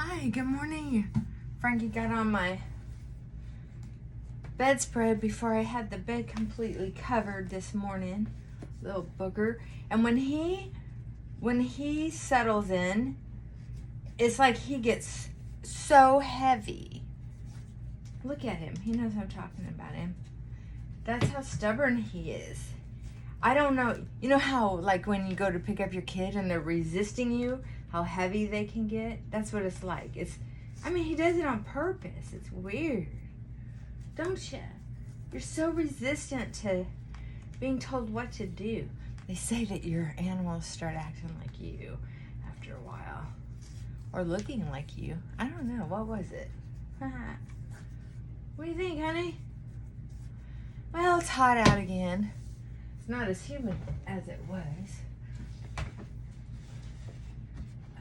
Hi, good morning. Frankie got on my bedspread before I had the bed completely covered this morning. Little booger. And when he settles in, it's like he gets so heavy. Look at him. He knows I'm talking about him. That's how stubborn he is. I don't know. You know how, like, when you go to pick up your kid and they're resisting you, how heavy they can get? That's what it's like. I mean, he does it on purpose. It's weird. Don't you? You're so resistant to being told what to do. They say that your animals start acting like you after a while. Or looking like you. I don't know. What was it? What do you think, honey? Well, it's hot out again. It's not as humid as it was.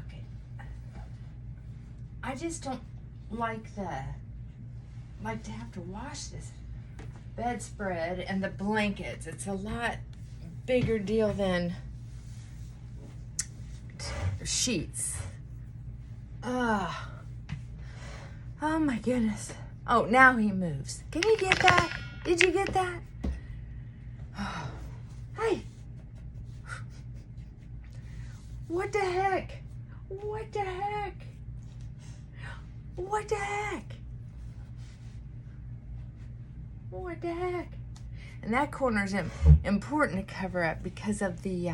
Okay. I just don't like to have to wash this bedspread and the blankets. It's a lot bigger deal than sheets. Oh my goodness. Oh, now he moves. Can you get that? Did you get that? Oh. Hey. What the heck? What the heck? What the heck? What the heck? And that corner is important to cover up because of the,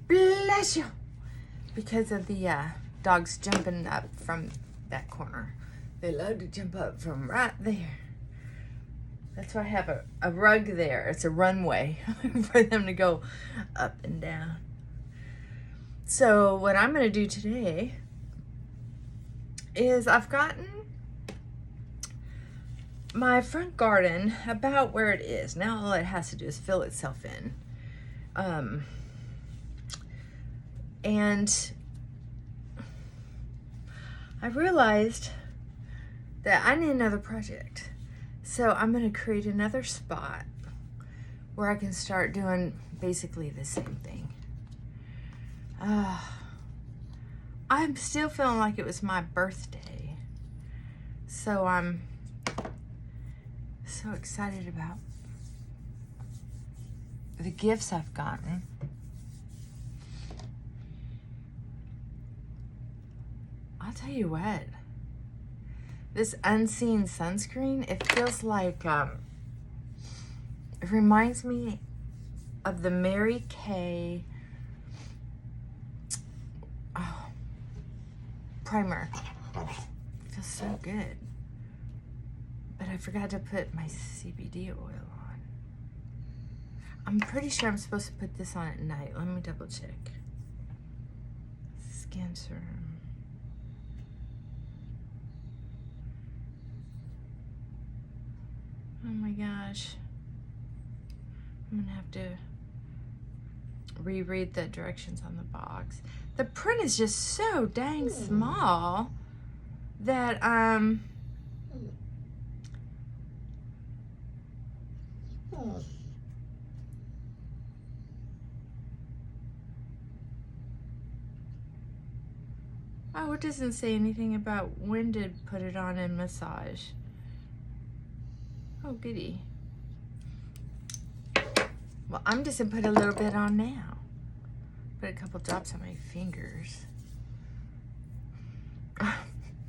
bless you, because of the dogs jumping up from that corner. They love to jump up from right there. That's why I have a rug there. It's a runway for them to go up and down. So what I'm going to do today is I've gotten my front garden about where it is. Now all it has to do is fill itself in. And I realized that I need another project. So I'm going to create another spot where I can start doing basically the same thing. I'm still feeling like it was my birthday. So I'm so excited about the gifts I've gotten. I'll tell you what. This unseen sunscreen, it feels like, it reminds me of the Mary Kay primer. It feels so good. But I forgot to put my CBD oil on. I'm pretty sure I'm supposed to put this on at night. Let me double check. Skin serum. Oh my gosh. I'm gonna have to reread the directions on the box. The print is just so dang small that oh, it doesn't say anything about when to put it on and massage. Oh, goody. Well, I'm just gonna put a little bit on now. Put a couple drops on my fingers.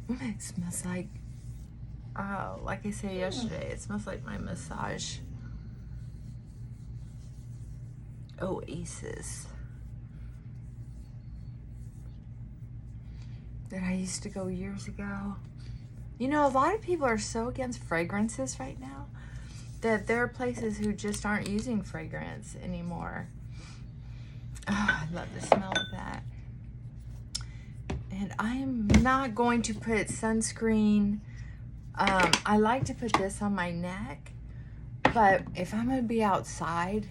It smells like, oh, like I said yesterday, it smells like my massage oasis that I used to go years ago. You know, a lot of people are so against fragrances right now that there are places who just aren't using fragrance anymore. Oh, I love the smell of that. And I am not going to put sunscreen. I like to put this on my neck, but if I'm going to be outside,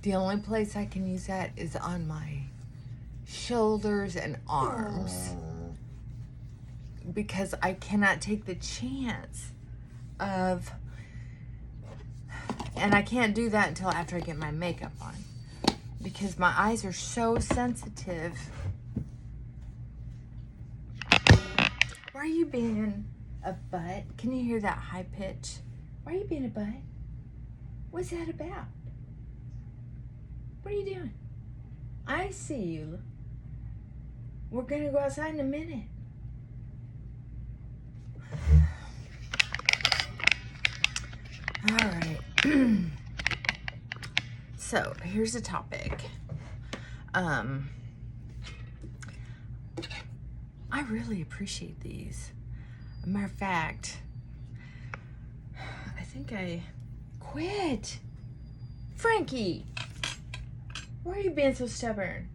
the only place I can use that is on my shoulders and arms. Because I cannot take the chance of, and I can't do that until after I get my makeup on. because my eyes are so sensitive. Why are you being a butt? Can you hear that high pitch? Why are you being a butt? What's that about? What are you doing? I see you. We're gonna go outside in a minute. All right. So here's the topic. I really appreciate these. As a matter of fact, I think I quit. Frankie, why are you being so stubborn?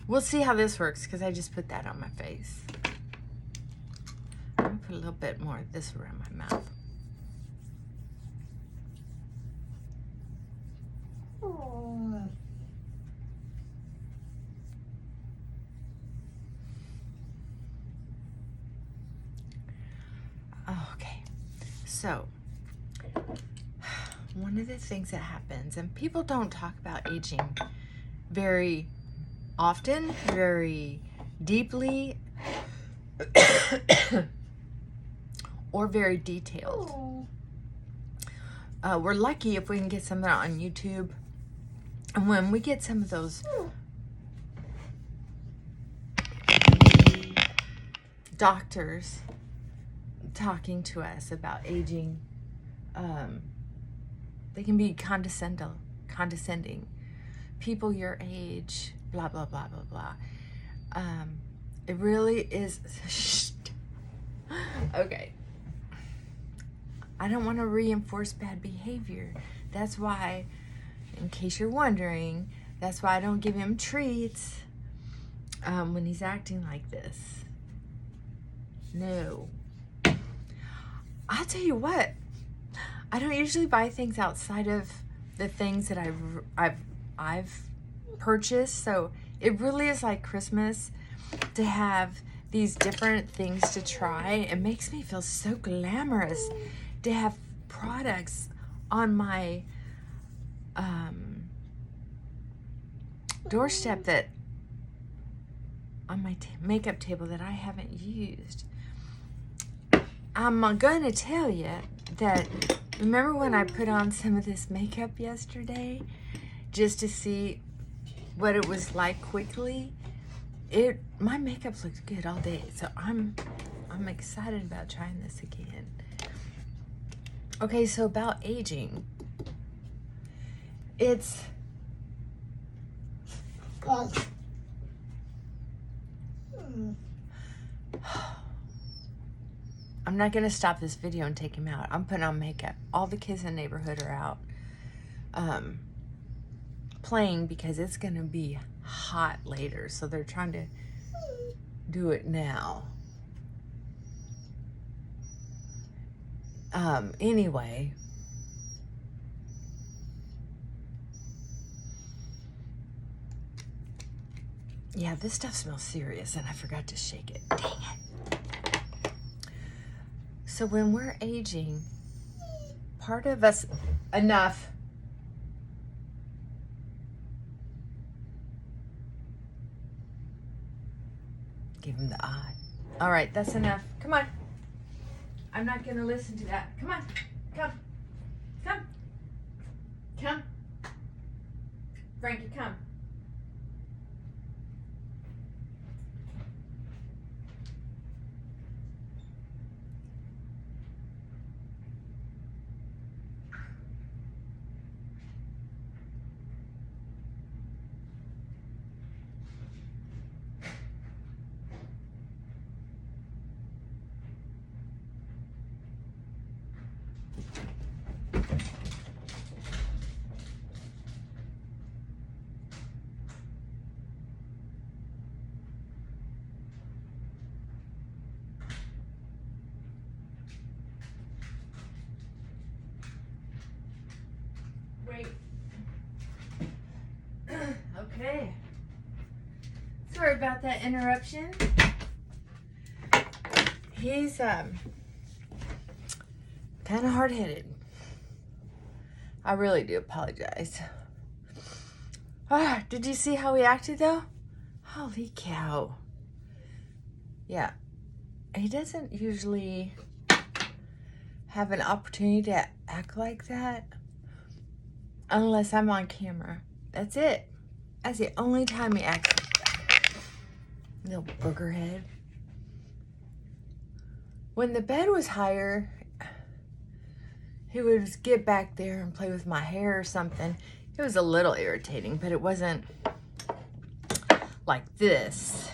We'll see how this works because I just put that on my face. I'm gonna put a little bit more of this around my mouth. Okay, so one of the things that happens, and people don't talk about aging very often, very deeply, or very detailed. We're lucky if we can get some of that on YouTube. And when we get some of those doctors talking to us about aging, they can be condescending. People your age, blah, blah, blah, blah, blah. It really is... Okay. I don't want to reinforce bad behavior. That's why, in case you're wondering, that's why I don't give him treats when he's acting like this. No. I'll tell you what. I don't usually buy things outside of the things that I've purchased. So it really is like Christmas to have these different things to try. It makes me feel so glamorous to have products on my doorstep, that on my makeup table that I haven't used. I'm going to tell you that, remember when I put on some of this makeup yesterday just to see what it was like quickly? My makeup looks good all day, so I'm excited about trying this again. Okay, so about aging, it's I'm not gonna stop this video and take him out. I'm putting on makeup. All the kids in the neighborhood are out playing because it's gonna be hot later, so they're trying to do it now. Anyway, yeah, this stuff smells serious and I forgot to shake it. Dang it. So when we're aging, part of us, enough. Give him the eye. All right, that's enough. Come on. I'm not going to listen to that. Come on. Come. Come. Come. Frankie, come. Wait. Okay. Sorry about that interruption. He's kind of hard-headed. I really do apologize. Did you see how he acted though? Holy cow. Yeah. He doesn't usually have an opportunity to act like that unless I'm on camera. That's it. That's the only time he acts like that. Little booger head. When the bed was higher, he would get back there and play with my hair or something. It was a little irritating, but it wasn't like this.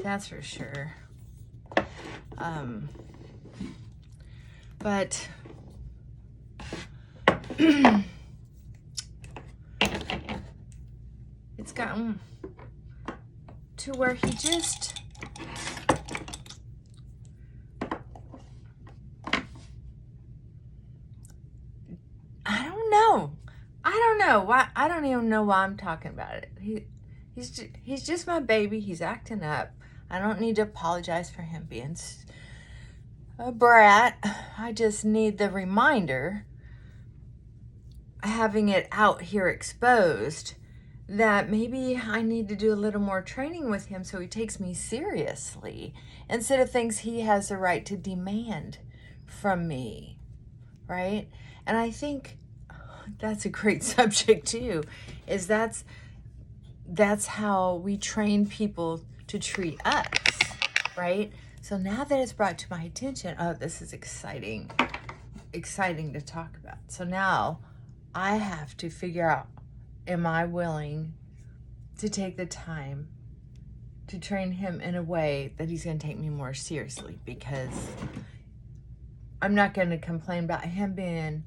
That's for sure. But it's gotten to where he just I don't know why. I don't even know why I'm talking about it. He's just my baby. He's acting up. I don't need to apologize for him being a brat. I just need the reminder, having it out here exposed, that maybe I need to do a little more training with him so he takes me seriously instead of things he has the right to demand from me, right? And I think that's a great subject too, is that's how we train people to treat us, right? So now that it's brought to my attention, oh, this is exciting to talk about. So now I have to figure out, am I willing to take the time to train him in a way that he's going to take me more seriously? Because I'm not going to complain about him being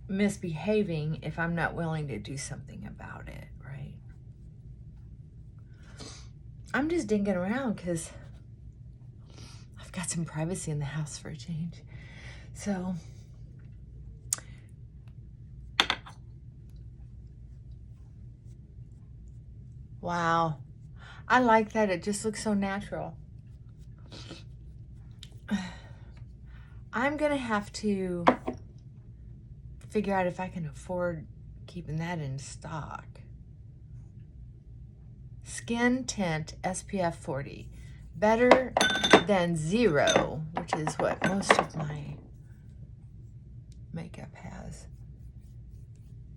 misbehaving if I'm not willing to do something about it, right? I'm just dinking around because I've got some privacy in the house for a change. So wow, I like that. It just looks so natural. I'm gonna have to figure out if I can afford keeping that in stock. Skin tint SPF 40. Better than 0, which is what most of my makeup has.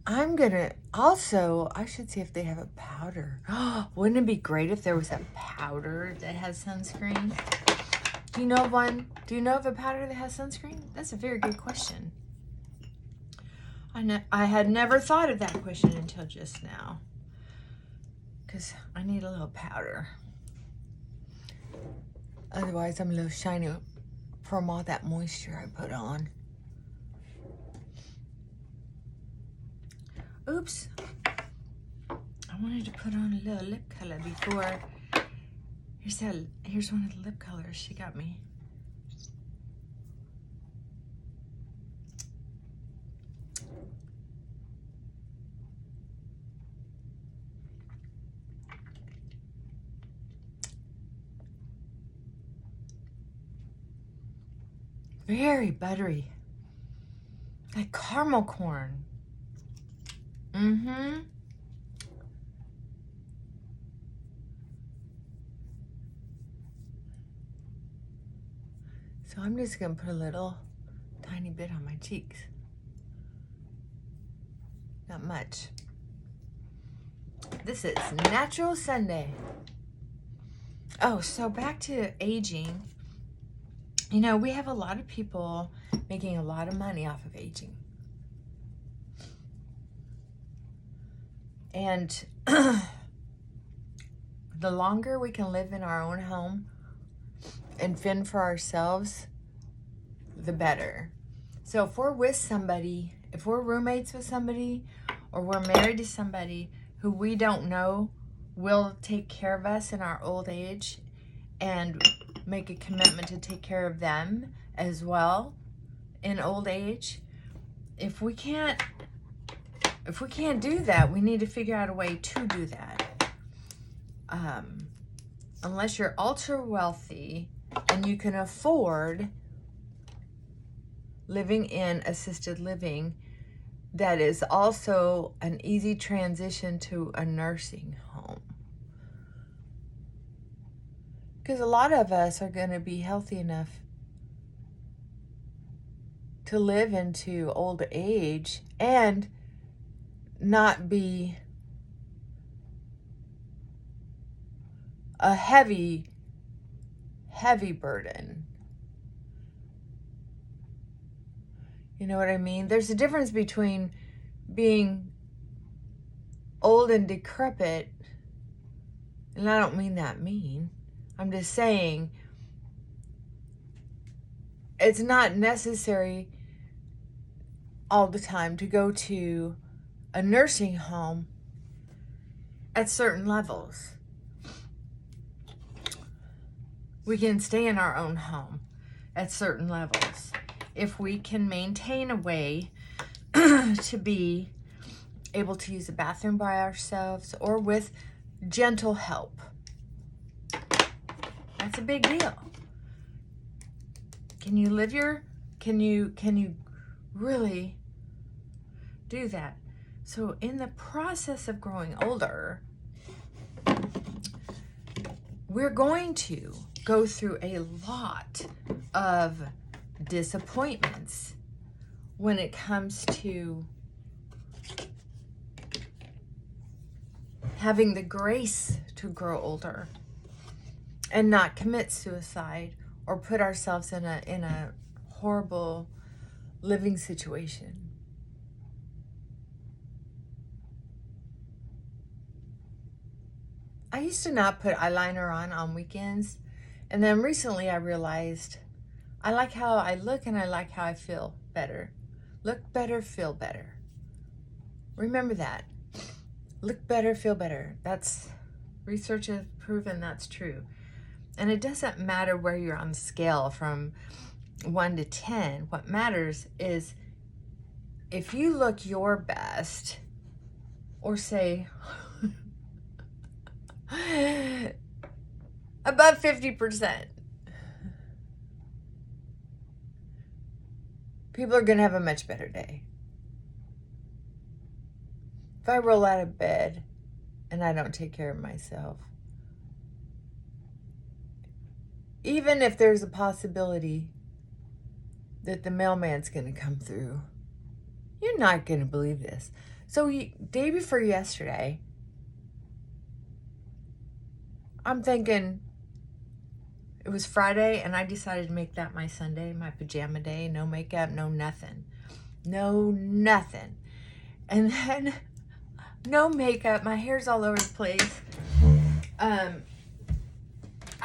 I'm gonna also, I should see if they have a powder. Wouldn't it be great if there was a powder that has sunscreen? Do you know of one? Do you know of a powder that has sunscreen? That's a very good question. I had never thought of that question until just now, because I need a little powder. Otherwise, I'm a little shiny from all that moisture I put on. Oops. I wanted to put on a little lip color before. Here's one of the lip colors she got me. Very buttery. Like caramel corn. Mm-hmm. So I'm just gonna put a little tiny bit on my cheeks. Not much. This is Natural Sunday. Oh, so back to aging. You know, we have a lot of people making a lot of money off of aging. And the longer we can live in our own home and fend for ourselves, the better. So if we're with somebody, if we're roommates with somebody, or we're married to somebody who we don't know will take care of us in our old age and make a commitment to take care of them as well in old age, if we can't do that, we need to figure out a way to do that. unless you're ultra wealthy and you can afford living in assisted living, that is also an easy transition to a nursing home. Because a lot of us are going to be healthy enough to live into old age and not be a heavy burden. You know what I mean? There's a difference between being old and decrepit, and I don't mean that mean. I'm just saying it's not necessary all the time to go to a nursing home at certain levels. We can stay in our own home at certain levels if we can maintain a way to be able to use the bathroom by ourselves or with gentle help. That's a big deal. Can you really do that? So in the process of growing older, we're going to go through a lot of disappointments when it comes to having the grace to grow older and not commit suicide or put ourselves in a horrible living situation. I used to not put eyeliner on weekends, and then recently I realized I like how I look and I like how I feel better. Look better, feel better. Remember that. Look better, feel better. That's research has proven that's true. And it doesn't matter where you're on the scale from 1 to 10. What matters is if you look your best, or say above 50%, people are going to have a much better day. If I roll out of bed and I don't take care of myself, even if there's a possibility that the mailman's going to come through, you're not going to believe this. So day before yesterday, I'm thinking it was Friday, and I decided to make that my Sunday, my pajama day. No makeup, no nothing. No nothing. And then no makeup. My hair's all over the place. I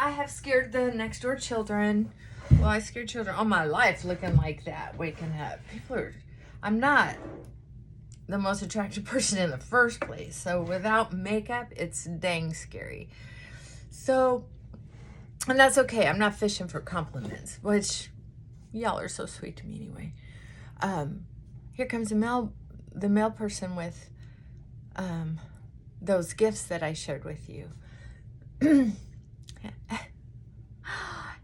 have scared the next door children. Well, I scared children all my life looking like that, waking up. I'm not the most attractive person in the first place. So without makeup, it's dang scary. So, and that's okay. I'm not fishing for compliments, which y'all are so sweet to me anyway. Here comes the mail person with those gifts that I shared with you.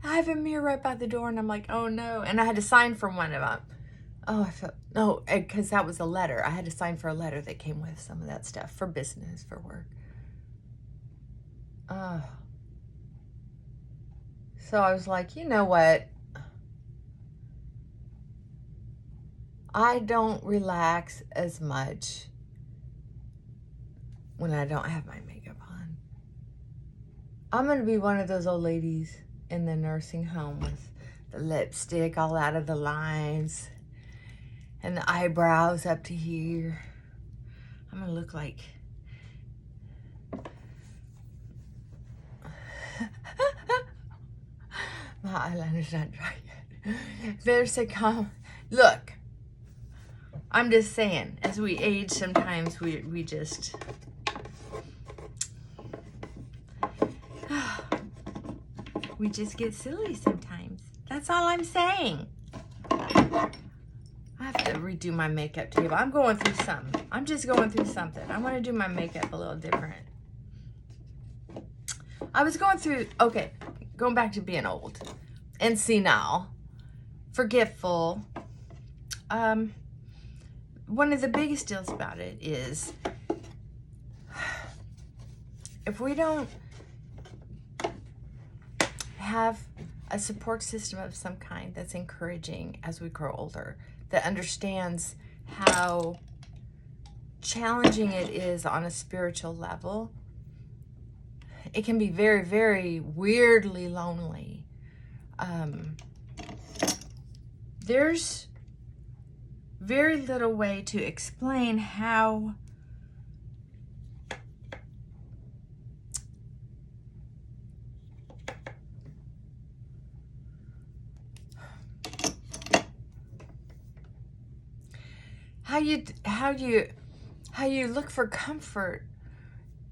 I have a mirror right by the door, and I'm like, oh no. And I had to sign for one of them. Because that was a letter. I had to sign for a letter that came with some of that stuff for business, for work. So I was like, you know what? I don't relax as much when I don't have my makeup on. I'm going to be one of those old ladies in the nursing home with the lipstick all out of the lines and the eyebrows up to here. I'm going to look like my eyeliner's not dry yet. There's a look, I'm just saying, as we age, sometimes we just we just get silly sometimes. That's all I'm saying. I have to redo my makeup table. I'm going through something. I'm just going through something. I want to do my makeup a little different. I was going through, okay, going back to being old and senile, forgetful. One of the biggest deals about it is if we don't have a support system of some kind that's encouraging as we grow older, that understands how challenging it is on a spiritual level, it can be very, very weirdly lonely. There's very little way to explain how you look for comfort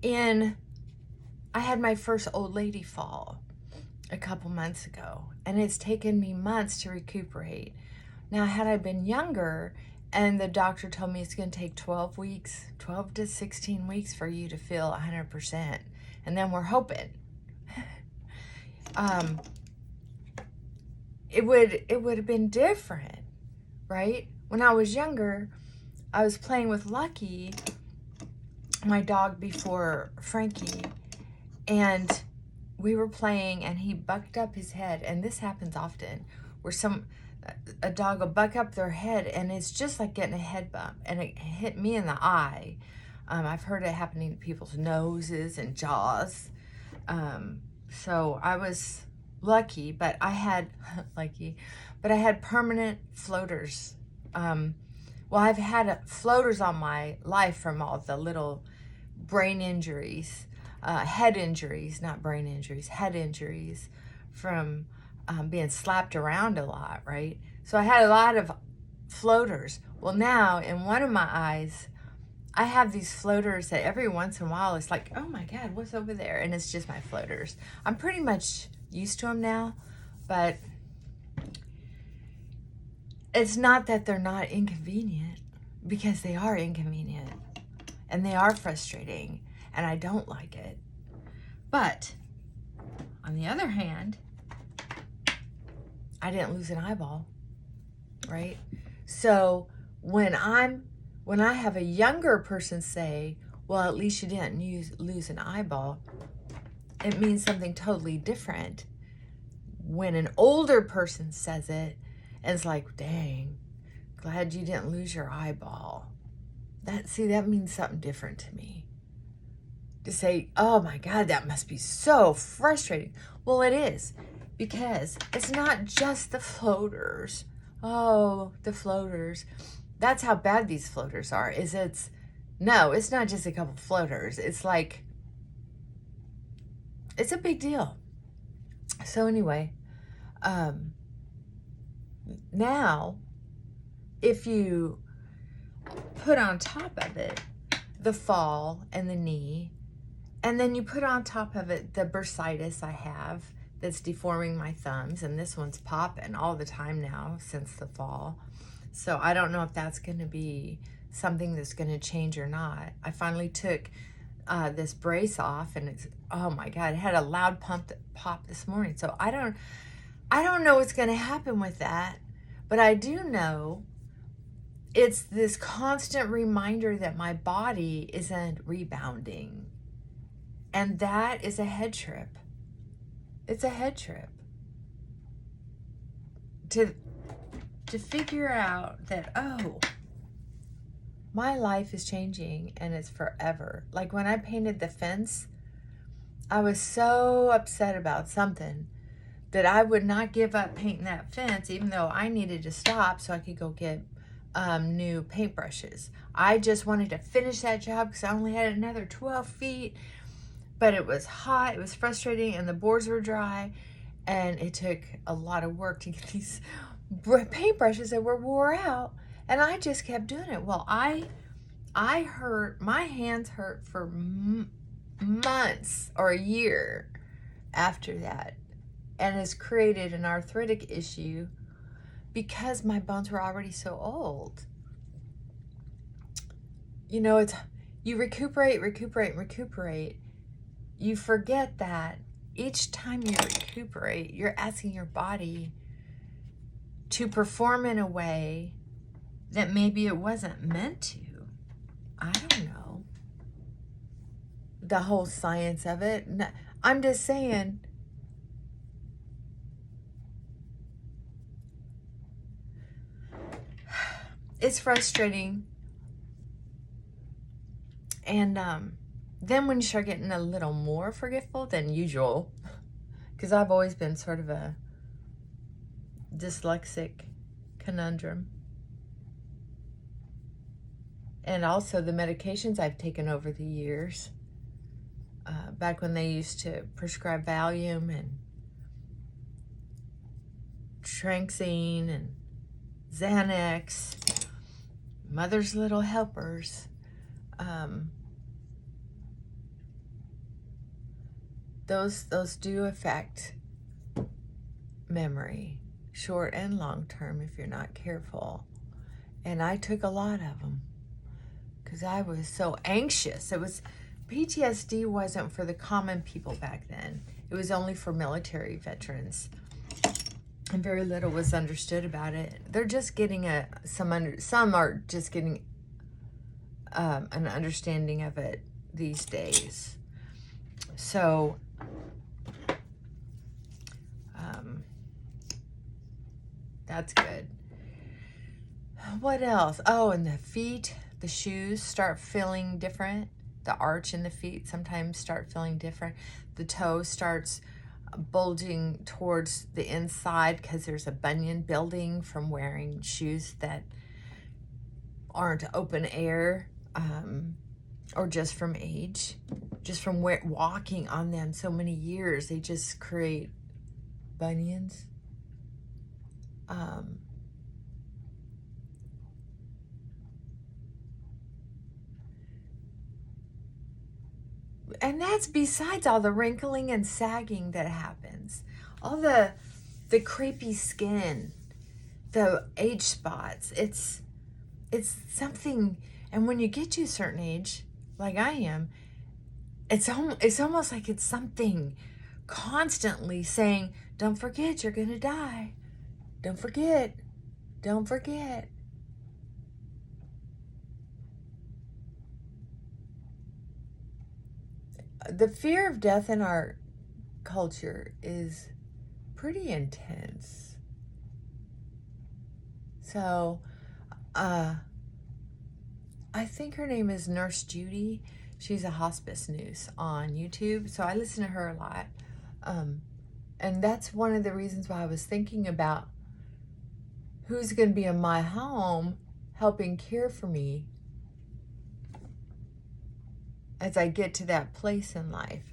in. I had my first old lady fall a couple months ago, and it's taken me months to recuperate. Now, had I been younger and the doctor told me it's going to take 12 to 16 weeks for you to feel 100%, and then we're hoping, it would have been different, right? When I was younger, I was playing with Lucky, my dog before Frankie, and we were playing and he bucked up his head, and this happens often where a dog will buck up their head and it's just like getting a head bump, and it hit me in the eye. I've heard it happening to people's noses and jaws. So I was lucky, but I had permanent floaters. Well, I've had floaters on my life from all the little brain injuries, head injuries, not brain injuries, head injuries from being slapped around a lot, right? So I had a lot of floaters. Well, now in one of my eyes, I have these floaters that every once in a while it's like, oh my God, what's over there? And it's just my floaters. I'm pretty much used to them now, but it's not that they're not inconvenient, because they are inconvenient and they are frustrating and I don't like it. But on the other hand, I didn't lose an eyeball, right? So when I have a younger person say, well, at least you didn't lose an eyeball, it means something totally different. When an older person says it, and it's like, dang, glad you didn't lose your eyeball. That means something different to me. To say, oh my God, that must be so frustrating. Well, it is, because it's not just the floaters. Oh, the floaters. That's how bad these floaters are. It's not just a couple floaters. It's like, it's a big deal. So anyway, now, if you put on top of it the fall and the knee, and then you put on top of it the bursitis I have that's deforming my thumbs, and this one's popping all the time now since the fall. So I don't know if that's going to be something that's going to change or not. I finally took this brace off, and it's, oh my God, it had a loud pop this morning. So I don't know what's going to happen with that, but I do know it's this constant reminder that my body isn't rebounding. And that is a head trip. It's a head trip. To figure out that, oh, my life is changing and it's forever. Like when I painted the fence, I was so upset about something that I would not give up painting that fence, even though I needed to stop so I could go get new paintbrushes. I just wanted to finish that job because I only had another 12 feet, but it was hot, it was frustrating, and the boards were dry, and it took a lot of work to get these paintbrushes that were wore out, and I just kept doing it. Well, my hands hurt for months or a year after that, and has created an arthritic issue because my bones were already so old. You know, you recuperate. You forget that each time you recuperate, you're asking your body to perform in a way that maybe it wasn't meant to. I don't know the whole science of it. I'm just saying, it's frustrating. And then when you start getting a little more forgetful than usual, because I've always been sort of a dyslexic conundrum. And also the medications I've taken over the years. Back when they used to prescribe Valium and Tranxene and Xanax, Mother's Little Helpers. Those do affect memory, short and long term, if you're not careful. And I took a lot of them because I was so anxious. PTSD wasn't for the common people back then. It was only for military veterans. And very little was understood about it. They're just getting some are just getting an understanding of it these days. So that's good. What else? Oh, and the feet, the shoes start feeling different. The arch in the feet sometimes start feeling different. The toe starts bulging towards the inside because there's a bunion building from wearing shoes that aren't open air, or just from age, just from walking on them so many years. They just create bunions. And that's besides all the wrinkling and sagging that happens. All the crepey skin, the age spots. It's something, and when you get to a certain age, like I am, it's almost like it's something constantly saying, don't forget, you're going to die. Don't forget. Don't forget. The fear of death in our culture is pretty intense. So, I think her name is Nurse Judy. She's a hospice nurse on YouTube, so I listen to her a lot. And that's one of the reasons why I was thinking about who's going to be in my home helping care for me as I get to that place in life.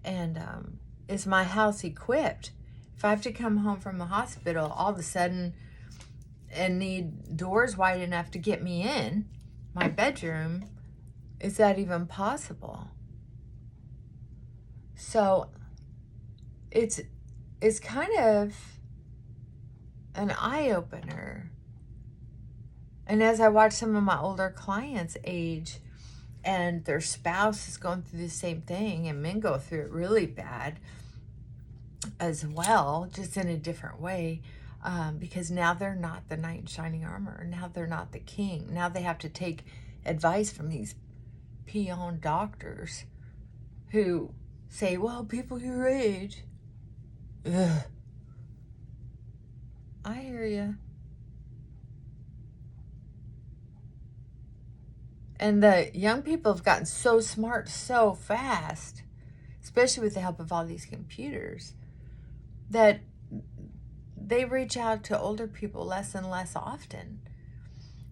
And is my house equipped? If I have to come home from the hospital all of a sudden and need doors wide enough to get me in my bedroom, is that even possible? So it's kind of an eye-opener. And as I watch some of my older clients age and their spouse is going through the same thing, and men go through it really bad as well, just in a different way, because now they're not the knight in shining armor. Now they're not the king. Now they have to take advice from these peon doctors who say, well, people your age. Ugh. I hear you. And the young people have gotten so smart so fast, especially with the help of all these computers, that they reach out to older people less and less often.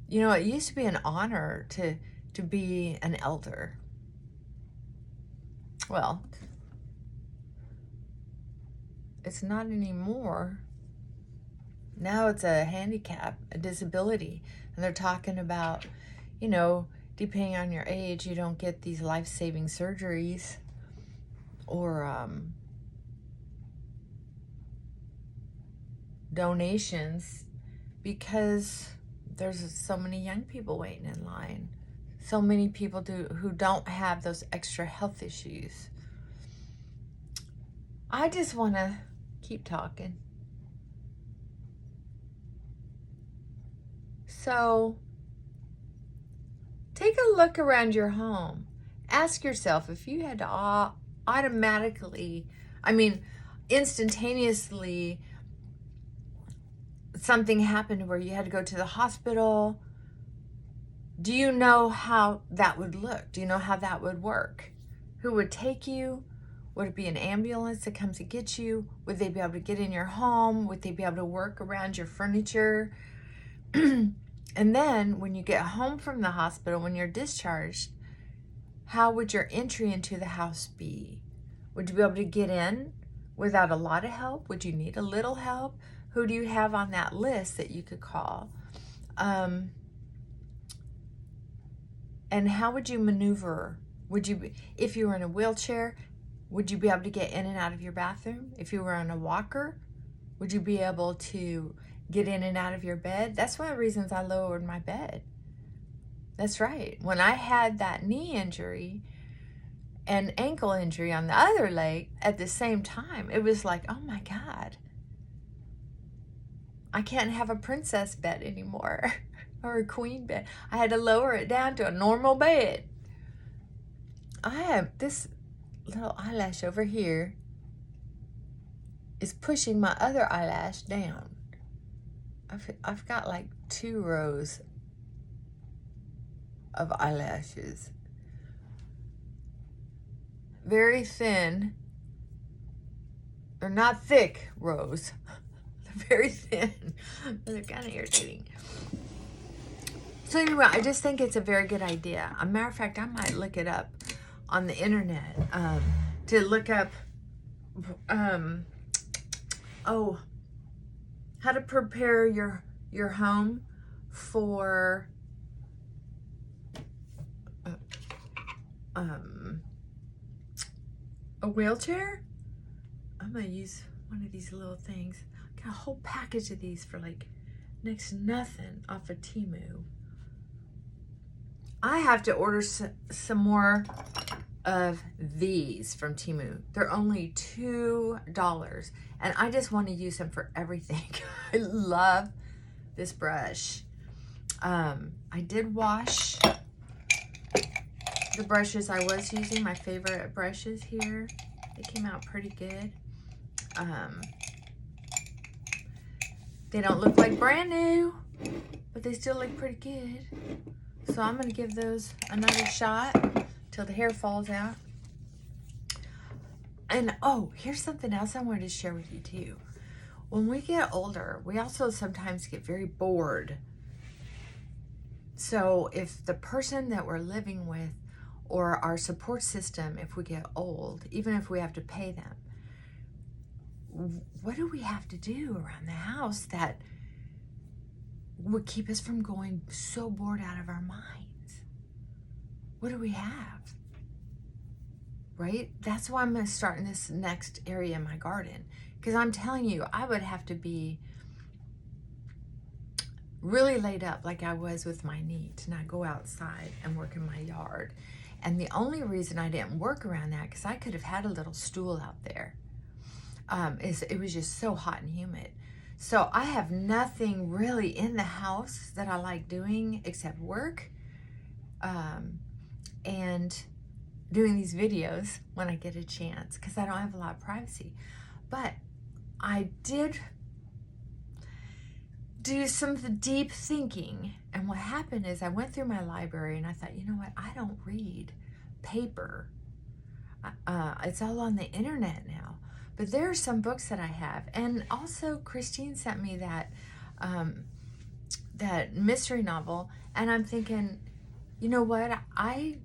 You know, it used to be an honor to be an elder. Well, it's not anymore. Now it's a handicap, a disability. And they're talking about, you know, depending on your age, you don't get these life-saving surgeries or donations because there's so many young people waiting in line. So many people who don't have those extra health issues. I just want to keep talking. So take a look around your home. Ask yourself if you had to automatically, instantaneously, something happened where you had to go to the hospital. Do you know how that would look? Do you know how that would work? Who would take you? Would it be an ambulance that comes to get you? Would they be able to get in your home? Would they be able to work around your furniture? And then when you get home from the hospital, when you're discharged, how would your entry into the house be? Would you be able to get in without a lot of help? Would you need a little help? Who do you have on that list that you could call? And how would you maneuver? Would you, if you were in a wheelchair, would you be able to get in and out of your bathroom? If you were on a walker, would you be able to get in and out of your bed? That's one of the reasons I lowered my bed. That's right. When I had that knee injury and ankle injury on the other leg at the same time, it was like, oh my God, I can't have a princess bed anymore or a queen bed. I had to lower it down to a normal bed. I have this little eyelash over here is pushing my other eyelash down. I've got like 2 rows of eyelashes. Very thin. They're not thick rows. They're very thin. They're kind of irritating. So anyway, I just think it's a very good idea. As a matter of fact, I might look it up on the internet to look up how to prepare your home for a wheelchair. I'm gonna use one of these little things. Got a whole package of these for like next to nothing off of Temu. I have to order some more of these from Temu. They're only $2, and I just want to use them for everything. I love this brush. I did wash the brushes I was using, my favorite brushes here. They came out pretty good. They don't look like brand new, but they still look pretty good. So I'm going to give those another shot till the hair falls out. And oh, here's something else I wanted to share with you too. When we get older, we also sometimes get very bored. So if the person that we're living with or our support system, if we get old, even if we have to pay them, what do we have to do around the house that would keep us from going so bored out of our minds? What do we have? Right? That's why I'm going to start in this next area in my garden. Because I'm telling you, I would have to be really laid up like I was with my knee to not go outside and work in my yard. And the only reason I didn't work around that, because I could have had a little stool out there, is it was just so hot and humid. So I have nothing really in the house that I like doing except work and doing these videos when I get a chance, because I don't have a lot of privacy. But I did do some deep thinking, and what happened is I went through my library and I thought, you know what, I don't read paper. It's all on the internet now. But there are some books that I have, and also Christine sent me that that mystery novel, and I'm thinking, you know what, I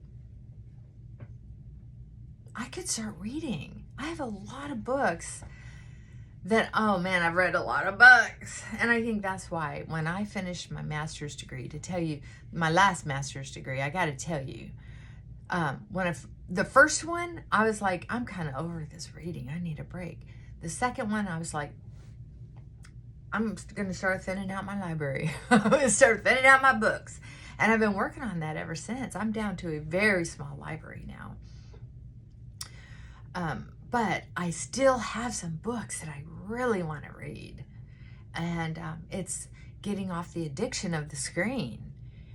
could start reading. I have a lot of books that, oh man, I've read a lot of books. And I think that's why when I finished my master's degree, to tell you, my last master's degree, I got to tell you, the first one, I was like, I'm kind of over this reading. I need a break. The second one, I was like, I'm going to start thinning out my library. I'm going to start thinning out my books. And I've been working on that ever since. I'm down to a very small library now. But I still have some books that I really want to read. And it's getting off the addiction of the screen.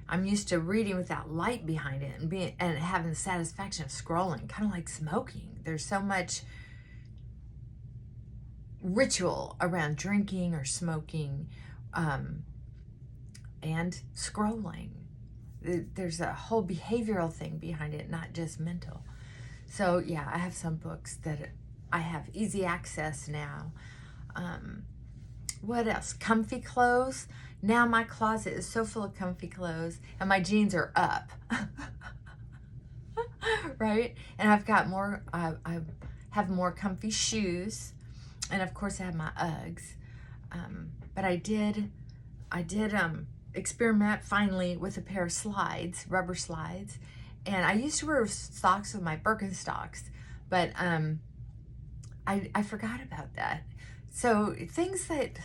I'm used to reading without light behind it and having the satisfaction of scrolling, kind of like smoking. There's so much ritual around drinking or smoking and scrolling. There's a whole behavioral thing behind it, not just mental. So yeah, I have some books that I have easy access now. What else? Comfy clothes. Now my closet is so full of comfy clothes, and my jeans are up. Right? And I've got more, I have more comfy shoes, and of course I have my Uggs. But I did experiment finally with a pair of slides, rubber slides. And I used to wear socks with my Birkenstocks, but I forgot about that. So things that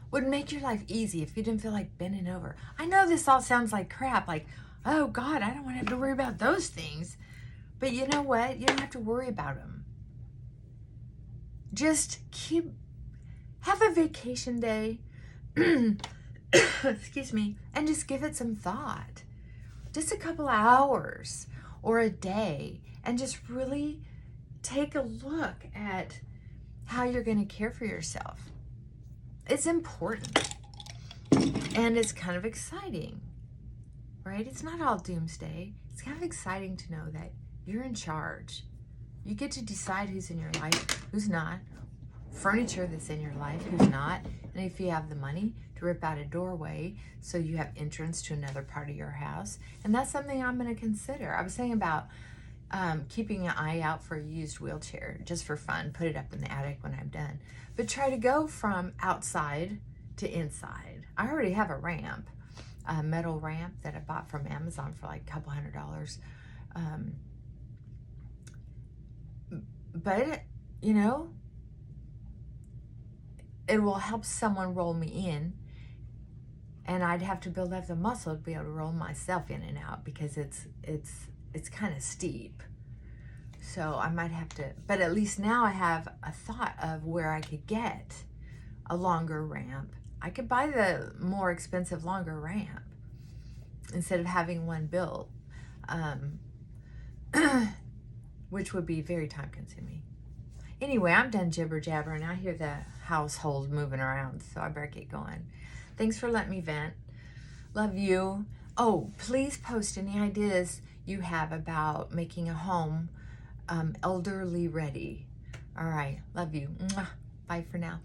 would make your life easy if you didn't feel like bending over. I know this all sounds like crap, like, oh God, I don't want to have to worry about those things. But you know what? You don't have to worry about them. Just have a vacation day, excuse me, and just give it some thought. Just a couple hours or a day, and just really take a look at how you're going to care for yourself. It's important, and it's kind of exciting, right? It's not all doomsday. It's kind of exciting to know that you're in charge. You get to decide who's in your life, who's not, furniture that's in your life, who's not, and if you have the money to rip out a doorway so you have entrance to another part of your house. And that's something I'm going to consider. I was saying about keeping an eye out for a used wheelchair just for fun, put it up in the attic when I'm done. But try to go from outside to inside. I already have a ramp, a metal ramp that I bought from Amazon for like a couple $100. But, you know, it will help someone roll me in, and I'd have to build up the muscle to be able to roll myself in and out because it's kind of steep. So I might have to, but at least now I have a thought of where I could get a longer ramp. I could buy the more expensive longer ramp instead of having one built, which would be very time consuming. Anyway, I'm done jibber jabbering. I hear the household moving around, so I better get going. Thanks for letting me vent. Love you. Oh, please post any ideas you have about making a home elderly ready. All right. Love you. Mwah. Bye for now.